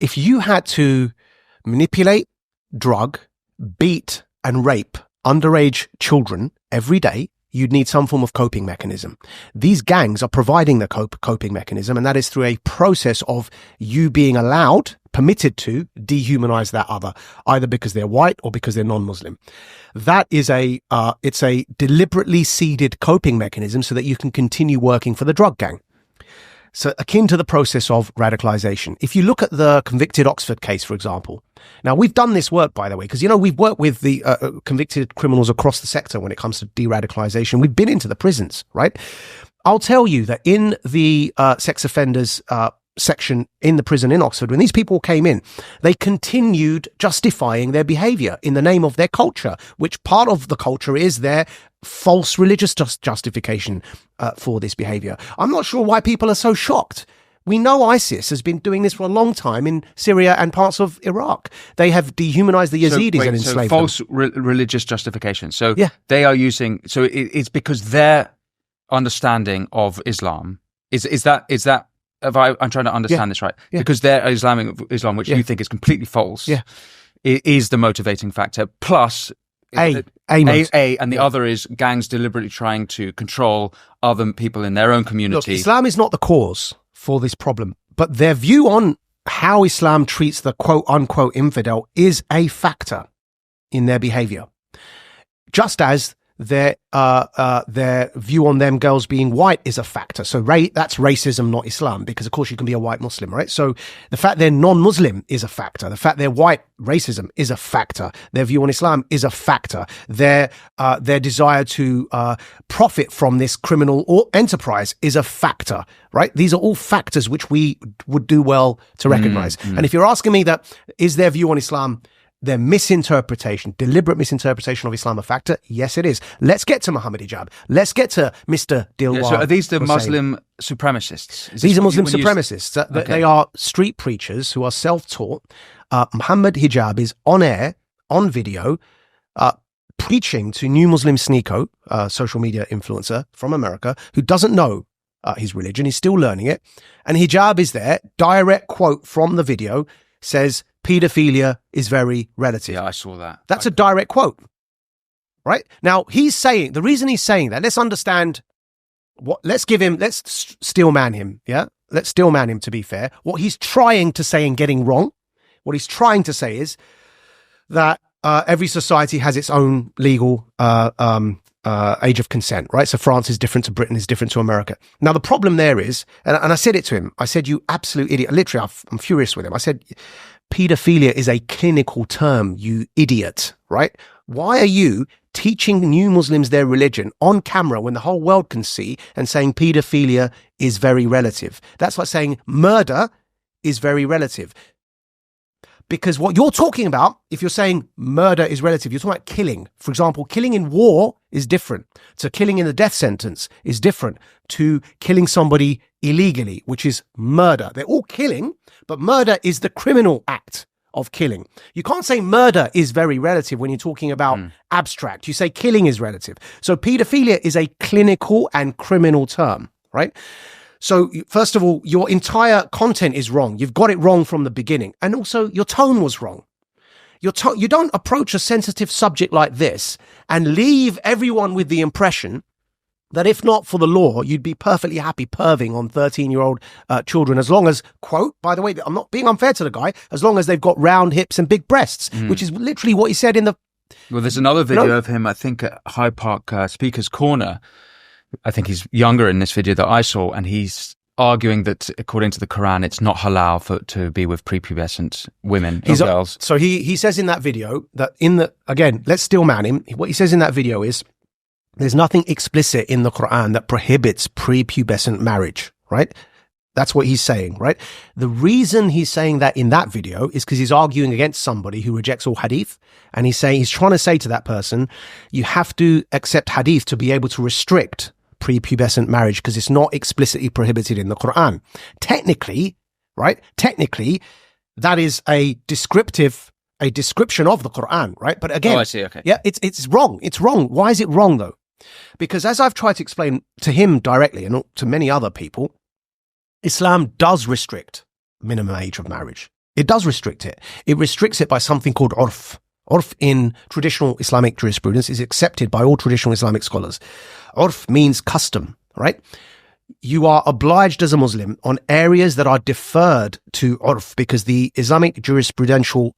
if you had to manipulate, drug, beat and rape underage children every day, you'd need some form of coping mechanism. These gangs are providing the coping mechanism, and that is through a process of you being allowed, permitted to dehumanize that other, either because they're white or because they're non-Muslim. That is it's a deliberately seeded coping mechanism so that you can continue working for the drug gang. So akin to the process of radicalization. If you look at the convicted Oxford case, for example, now we've done this work, by the way, because, we've worked with the convicted criminals across the sector when it comes to de-radicalization. We've been into the prisons, right? I'll tell you that in the sex offenders section in the prison in Oxford, when these people came in, they continued justifying their behavior in the name of their culture, which part of the culture is their false religious justification for this behavior. I'm not sure why people are so shocked. We know ISIS has been doing this for a long time in Syria and parts of Iraq. They have dehumanized the Yazidis and enslaved them. False religious justification. So they are using, so it's because their understanding of Islam is that I'm trying to understand this right. Because their Islam, which you think is completely false, is the motivating factor. Plus, and the other is gangs deliberately trying to control other people in their own community. Look, Islam is not the cause for this problem, but their view on how Islam treats the quote-unquote infidel is a factor in their behavior. Just as their view on them girls being white is a factor. So that's racism, not Islam, because of course you can be a white Muslim, right? So the fact they're non-Muslim is a factor. The fact they're white, racism is a factor. Their view on Islam is a factor. Their desire to profit from this criminal enterprise is a factor, right? These are all factors which we would do well to recognize. And if you're asking me that, is their view on Islam, their deliberate misinterpretation of Islam a factor? Yes, it is. Let's get to Mohammed Hijab. Let's get to Mr. Dilwar. So are these the Muslim supremacists? These are Muslim supremacists. They are street preachers who are self-taught. Mohammed Hijab is on air, on video, preaching to New Muslim Sneeko, social media influencer from America, who doesn't know his religion. He's still learning it. And Hijab is there, direct quote from the video, says, "Pedophilia is very relative." Yeah, I saw that. That's a direct quote, right? Now, the reason he's saying that, let's understand let's steel man him, yeah? Let's steel man him, to be fair. What he's trying to say and getting wrong, what he's trying to say is that every society has its own legal age of consent, right? So France is different to Britain, is different to America. Now, the problem there is, and I said it to him, I said, "You absolute idiot." Literally, I'm furious with him. I said, "Pedophilia is a clinical term, you idiot," right? Why are you teaching new Muslims their religion on camera when the whole world can see and saying pedophilia is very relative? That's like saying murder is very relative. Because what you're talking about, if you're saying murder is relative, you're talking about killing. For example, killing in war is different. So killing in the death sentence is different to killing somebody illegally, which is murder. They're all killing, but murder is the criminal act of killing. You can't say murder is very relative when you're talking about abstract. You say killing is relative. So pedophilia is a clinical and criminal term, right? So first of all, your entire content is wrong. You've got it wrong from the beginning. And also your tone was wrong. You don't approach a sensitive subject like this and leave everyone with the impression that if not for the law, you'd be perfectly happy perving on 13-year-old children, as long as, quote, by the way, I'm not being unfair to the guy, as long as they've got round hips and big breasts, which is literally what he said in the... Well, there's another video of him, I think, at Hyde Park Speaker's Corner. I think he's younger in this video that I saw, and he's arguing that according to the Quran, it's not halal to be with prepubescent women or girls. So he says in that video that again, let's still man him. What he says in that video is there's nothing explicit in the Quran that prohibits prepubescent marriage, right? That's what he's saying, right? The reason he's saying that in that video is because he's arguing against somebody who rejects all hadith. And he's trying to say to that person, you have to accept hadith to be able to restrict prepubescent marriage because it's not explicitly prohibited in the Quran. Technically, right? Technically, that is a description of the Quran, right? But again, I see. Okay. Yeah, it's wrong. It's wrong. Why is it wrong though? Because as I've tried to explain to him directly and to many other people, Islam does restrict minimum age of marriage. It does restrict it. It restricts it by something called urf. Urf in traditional Islamic jurisprudence is accepted by all traditional Islamic scholars. Urf means custom, right? You are obliged as a Muslim on areas that are deferred to urf, because the Islamic jurisprudential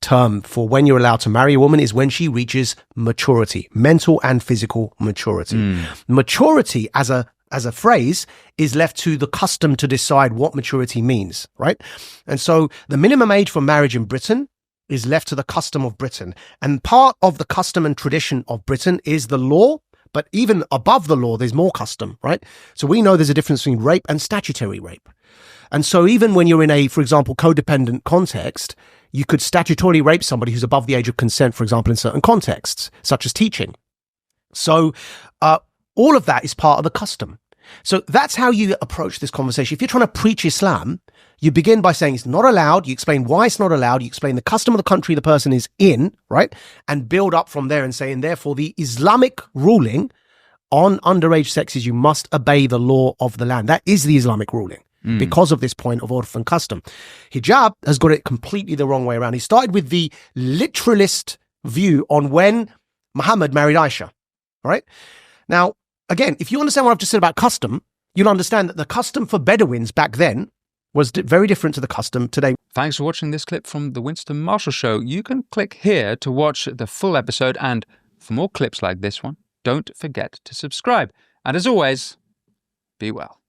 term for when you're allowed to marry a woman is when she reaches maturity, mental and physical maturity. Maturity as a phrase is left to the custom to decide what maturity means, right? And so the minimum age for marriage in Britain is left to the custom of Britain. And part of the custom and tradition of Britain is the law. But even above the law, there's more custom, right? So we know there's a difference between rape and statutory rape. And so even when you're in a, for example, codependent context, you could statutorily rape somebody who's above the age of consent, for example, in certain contexts, such as teaching. So all of that is part of the custom. So that's how you approach this conversation. If you're trying to preach Islam, you begin by saying it's not allowed. You explain why it's not allowed. You explain the custom of the country the person is in, right? And build up from there and saying, therefore, the Islamic ruling on underage sex is you must obey the law of the land. That is the Islamic ruling because of this point of urf and custom. Hijab has got it completely the wrong way around. He started with the literalist view on when Muhammad married Aisha, right? Now, again, if you understand what I've just said about custom, you'll understand that the custom for Bedouins back then was very different to the custom today. Thanks for watching this clip from the Winston Marshall Show. You can click here to watch the full episode, and for more clips like this one, don't forget to subscribe. And as always, be well.